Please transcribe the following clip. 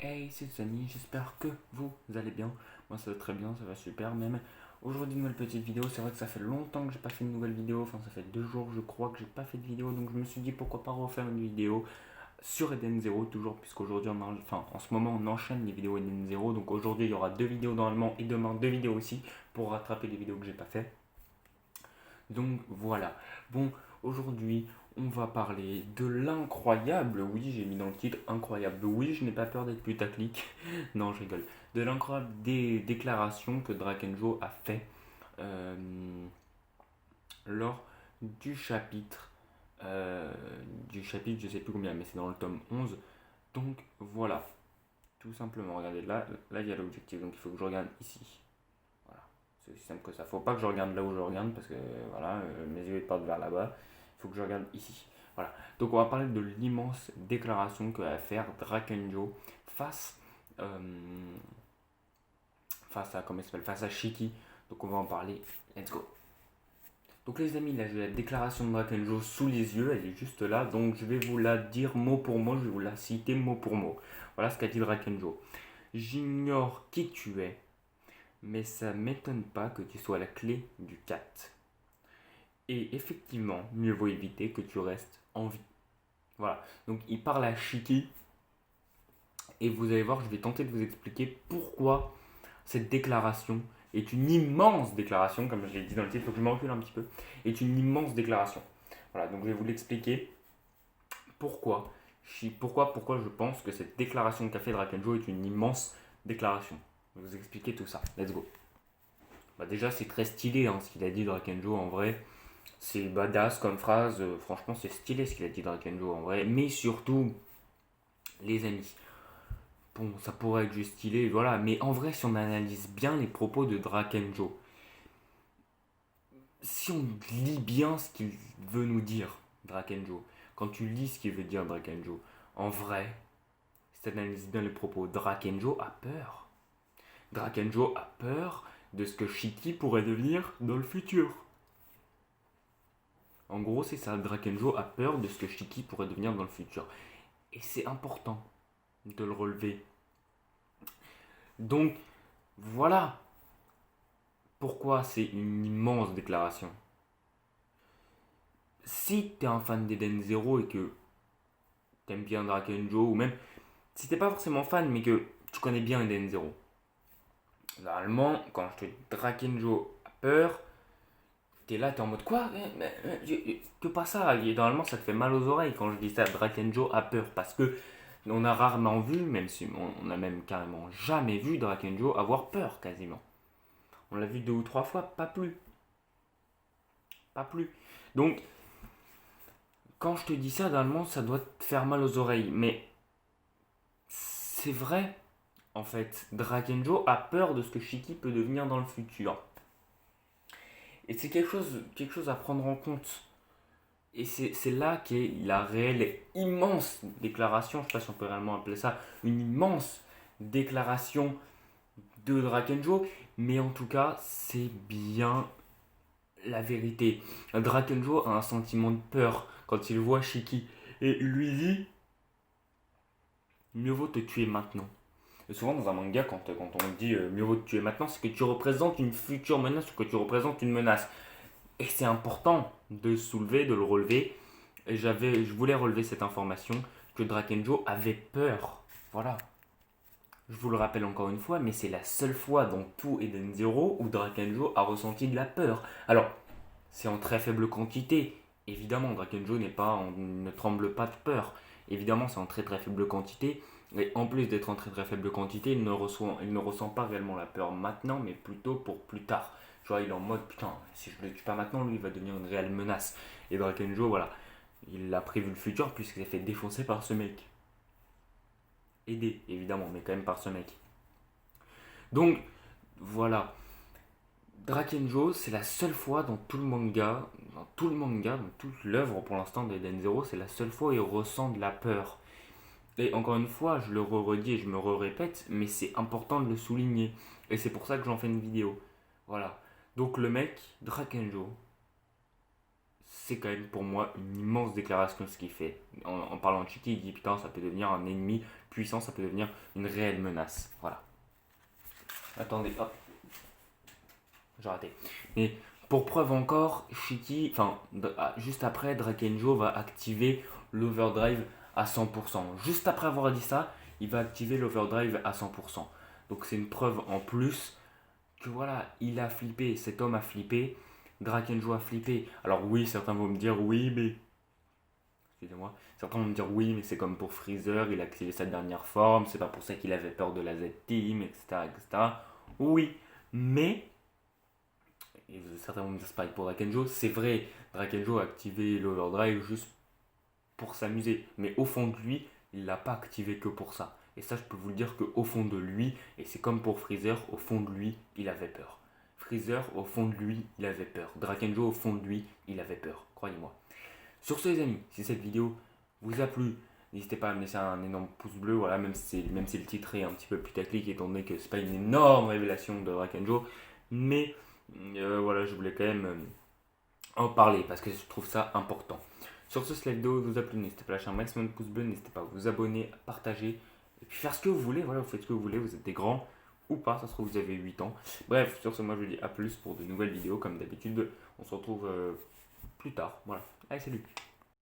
Hey, c'est Samy, j'espère que vous allez bien. Moi ça va très bien, ça va super même. Aujourd'hui, nouvelle petite vidéo. C'est vrai que ça fait longtemps que j'ai pas fait une nouvelle vidéo. Enfin, ça fait 2 jours, je crois, que j'ai pas fait de vidéo. Donc, je me suis dit pourquoi pas refaire une vidéo sur Eden Zero, toujours, puisqu'aujourd'hui, enfin, en ce moment, on enchaîne les vidéos Eden Zero. Donc, aujourd'hui, il y aura 2 vidéos normalement et demain 2 vidéos aussi pour rattraper les vidéos que j'ai pas fait. Donc voilà. Bon, aujourd'hui, on va parler de l'incroyable, oui, j'ai mis dans le titre incroyable, oui, je n'ai pas peur d'être putaclic, non, je rigole, de l'incroyable déclaration que Drakenjo a fait euh, lors du chapitre, euh, je sais plus combien, mais c'est dans le tome 11. Donc voilà, tout simplement, regardez, là il y a l'objectif, donc il faut que je regarde ici. Voilà, c'est aussi simple que ça. Faut pas que je regarde là où je regarde parce que voilà, mes yeux partent vers là-bas. Il faut que je regarde ici. Voilà. Donc on va parler de l'immense déclaration que va faire Drakenjo face, euh, face à comment il s'appelle, face à Shiki. Donc on va en parler. Let's go. Donc les amis, là j'ai la déclaration de Drakenjo sous les yeux, elle est juste là, donc je vais vous la dire mot pour mot, je vais vous la citer mot pour mot. Voilà ce qu'a dit Drakenjo. J'ignore qui tu es, mais ça m'étonne pas que tu sois la clé du 4. Et effectivement, mieux vaut éviter que tu restes en vie. Voilà. Donc il parle à Shiki et vous allez voir, je vais tenter de vous expliquer pourquoi cette déclaration est une immense déclaration, comme je l'ai dit dans le titre, il faut que je me recule un petit peu, est une immense déclaration. Voilà, donc je vais vous l'expliquer pourquoi. Pourquoi je pense que cette déclaration qu'a fait Drakenjo est une immense déclaration. Je vais vous expliquer tout ça. Let's go. Bah déjà, c'est très stylé hein, ce qu'il a dit Drakenjo en vrai. C'est badass comme phrase, franchement c'est stylé ce qu'il a dit Drakenjo en vrai, mais surtout, les amis, bon ça pourrait être juste stylé, voilà, mais en vrai si on analyse bien les propos de Drakenjo, si on lit bien ce qu'il veut nous dire, Drakenjo, quand tu lis ce qu'il veut dire Drakenjo, en vrai, si tu analyses bien les propos, Drakenjo a peur. Drakenjo a peur de ce que Shiki pourrait devenir dans le futur. En gros, c'est ça, Drakenjo a peur de ce que Shiki pourrait devenir dans le futur. Et c'est important de le relever. Donc, voilà pourquoi c'est une immense déclaration. Si t'es un fan d'Eden Zero et que t'aimes bien Drakenjo, ou même si t'es pas forcément fan, mais que tu connais bien Eden Zero, normalement, quand je te dis Drakenjo a peur, t'es là, t'es en mode quoi que pas ça. Et normalement, ça te fait mal aux oreilles quand je dis ça. Drakenjo a peur parce que on a rarement vu, même si on a même carrément jamais vu Drakenjo avoir peur quasiment. On l'a vu 2 ou 3 fois, pas plus. Pas plus. Donc, quand je te dis ça, normalement, ça doit te faire mal aux oreilles. Mais c'est vrai, en fait. Drakenjo a peur de ce que Shiki peut devenir dans le futur. Et c'est quelque chose à prendre en compte. Et c'est là qu'est la réelle et immense déclaration, je ne sais pas si on peut réellement appeler ça une immense déclaration de Drakenjo, mais en tout cas, c'est bien la vérité. Drakenjo a un sentiment de peur quand il voit Shiki et il lui dit mieux vaut te tuer maintenant. Et souvent dans un manga, quand on dit mieux vaut te tuer maintenant, c'est que tu représentes une future menace ou que tu représentes une menace. Et c'est important de le soulever, de le relever. Et je voulais relever cette information que Drakenjo avait peur. Voilà. Je vous le rappelle encore une fois, mais c'est la seule fois dans tout Eden Zero où Drakenjo a ressenti de la peur. Alors, c'est en très faible quantité. Évidemment, Drakenjo ne tremble pas de peur. Évidemment, c'est en très très faible quantité. Et en plus d'être en très très faible quantité, il ne ressent pas réellement la peur maintenant, mais plutôt pour plus tard. Genre, il est en mode putain, si je le tue pas maintenant, lui il va devenir une réelle menace. Et Drakenjo, voilà, il a prévu le futur puisqu'il s'est fait défoncer par ce mec. Aidé, évidemment, mais quand même par ce mec. Donc, voilà. Drakenjo, c'est la seule fois dans toute l'œuvre pour l'instant d'Eden Zero, c'est la seule fois où il ressent de la peur. Et encore une fois, je le redis et je me répète, mais c'est important de le souligner. Et c'est pour ça que j'en fais une vidéo. Voilà. Donc le mec, Drakenjo, c'est quand même pour moi une immense déclaration ce qu'il fait. En parlant de Shiki, il dit putain, ça peut devenir un ennemi puissant, ça peut devenir une réelle menace. Voilà. Attendez, hop, j'ai raté. Mais pour preuve encore, Shiki, juste après, Drakenjo va activer l'overdrive à 100%. Juste après avoir dit ça, il va activer l'overdrive à 100%. Donc c'est une preuve en plus que voilà, il a flippé, cet homme a flippé, Drakenjo a flippé. Alors oui, certains vont me dire oui, mais... Excusez-moi. Certains vont me dire oui, mais c'est comme pour Freezer, il a activé sa dernière forme, c'est pas pour ça qu'il avait peur de la Z-Team, etc., etc. Oui, mais... Et certains vont me dire c'est pareil pour Drakenjo, c'est vrai, Drakenjo a activé l'Overdrive juste pour s'amuser, mais au fond de lui, il l'a pas activé que pour ça. Et ça, je peux vous le dire qu'au fond de lui, et c'est comme pour Freezer, au fond de lui, il avait peur. Freezer, au fond de lui, il avait peur. Drakenjo, au fond de lui, il avait peur. Croyez-moi. Sur ce, les amis, si cette vidéo vous a plu, n'hésitez pas à me laisser un énorme pouce bleu. Voilà, même si le titre est un petit peu putaclic, étant donné que c'est pas une énorme révélation de Drakenjo. Mais voilà, je voulais quand même en parler parce que je trouve ça important. Sur ce, si la vidéo vous a plu, n'hésitez pas à lâcher un maximum de pouces bleus, n'hésitez pas à vous abonner, à partager, et puis faire ce que vous voulez, voilà, vous faites ce que vous voulez, vous êtes des grands ou pas, ça se trouve vous avez 8 ans. Bref, sur ce, moi je vous dis à plus pour de nouvelles vidéos, comme d'habitude, on se retrouve plus tard, voilà. Allez, salut!